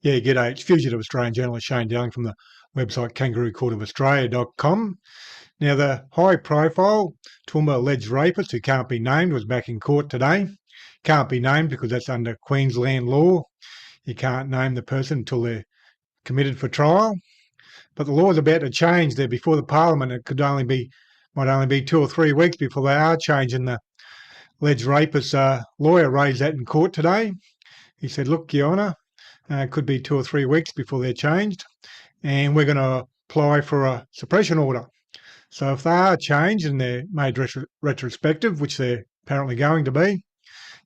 Yeah, g'day. It's fugitive Australian journalist Shane Dowling from the website kangaroocourtofaustralia.com. Now, the high-profile Toowoomba alleged rapist who can't be named was back in court today. Can't be named because that's under Queensland law. You can't name the person until they're committed for trial. But the law is about to change there before the Parliament. It might only be 2 or 3 weeks before they are changing. The alleged rapist's lawyer raised that in court today. He said, "Look, Your Honour, it could be 2 or 3 weeks before they're changed, and we're going to apply for a suppression order." So if they are changed and they're made retrospective, which they're apparently going to be,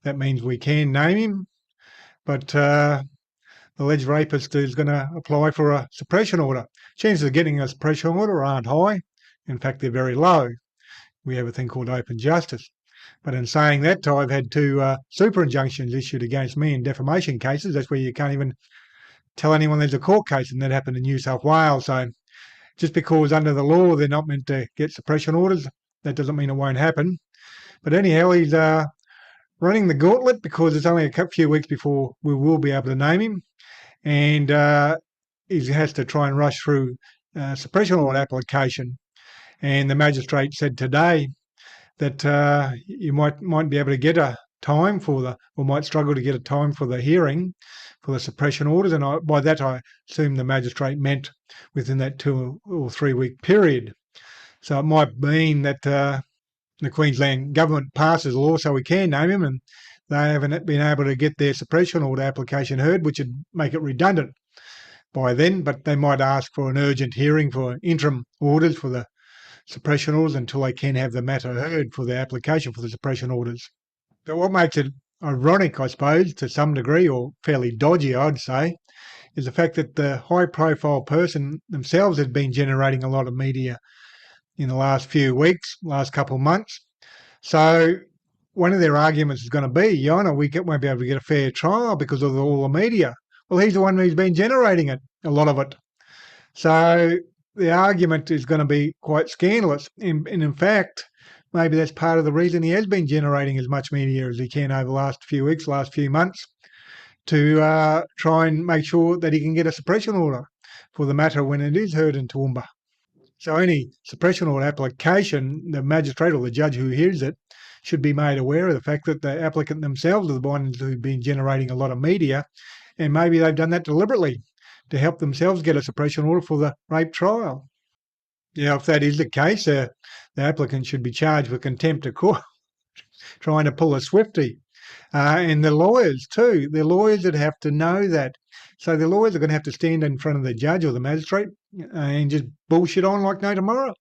that means we can name him. But the alleged rapist is going to apply for a suppression order. Chances of getting a suppression order aren't high. In fact, they're very low. We have a thing called open justice. But in saying that, I've had 2 super injunctions issued against me in defamation cases. That's where you can't even tell anyone there's a court case, and that happened in New South Wales. So just because under the law they're not meant to get suppression orders, that doesn't mean it won't happen. But anyhow, he's running the gauntlet because it's only a few weeks before we will be able to name him. And he has to try and rush through suppression order application. And the magistrate said today that you might be able to get a time or might struggle to get a time for the hearing for the suppression orders. And by that, I assume the magistrate meant within that 2 or 3 week period. So it might mean that the Queensland government passes a law so we can name him, and they haven't been able to get their suppression order application heard, which would make it redundant by then. But they might ask for an urgent hearing for interim orders for the suppression orders until they can have the matter heard for the application for the suppression orders. But what makes it ironic, I suppose, to some degree, or fairly dodgy, I'd say, is the fact that the high-profile person themselves has been generating a lot of media in the last few weeks, last couple of months. So one of their arguments is going to be, Your Honour, we won't be able to get a fair trial because of all the media. Well, he's the one who's been generating it, a lot of it. So the argument is going to be quite scandalous. And in fact, maybe that's part of the reason he has been generating as much media as he can over the last few weeks, last few months, to try and make sure that he can get a suppression order for the matter when it is heard in Toowoomba. So any suppression order application, the magistrate or the judge who hears it should be made aware of the fact that the applicant themselves are the ones who've been generating a lot of media, and maybe they've done that deliberately to help themselves get a suppression order for the rape trial. Now, if that is the case, the applicant should be charged with contempt of court, trying to pull a swifty. And the lawyers too, the lawyers that have to know that. So the lawyers are going to have to stand in front of the judge or the magistrate and just bullshit on like no tomorrow.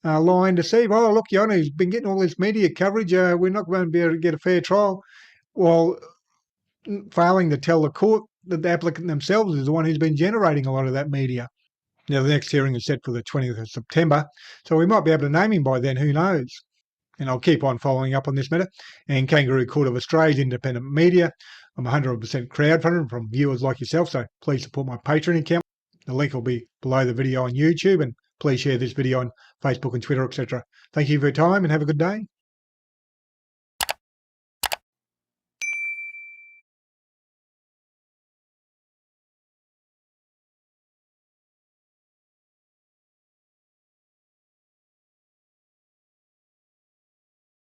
Lie and deceive. Oh, look, Your Honour, he's been getting all this media coverage. We're not going to be able to get a fair trial. While failing to tell the court that the applicant themselves is the one who's been generating a lot of that media. Now, the next hearing is set for the 20th of September, so we might be able to name him by then, who knows? And I'll keep on following up on this matter. And Kangaroo Court of Australia's independent media. I'm 100% crowdfunded from viewers like yourself, so please support my Patreon account. The link will be below the video on YouTube, and please share this video on Facebook and Twitter, etc. Thank you for your time and have a good day.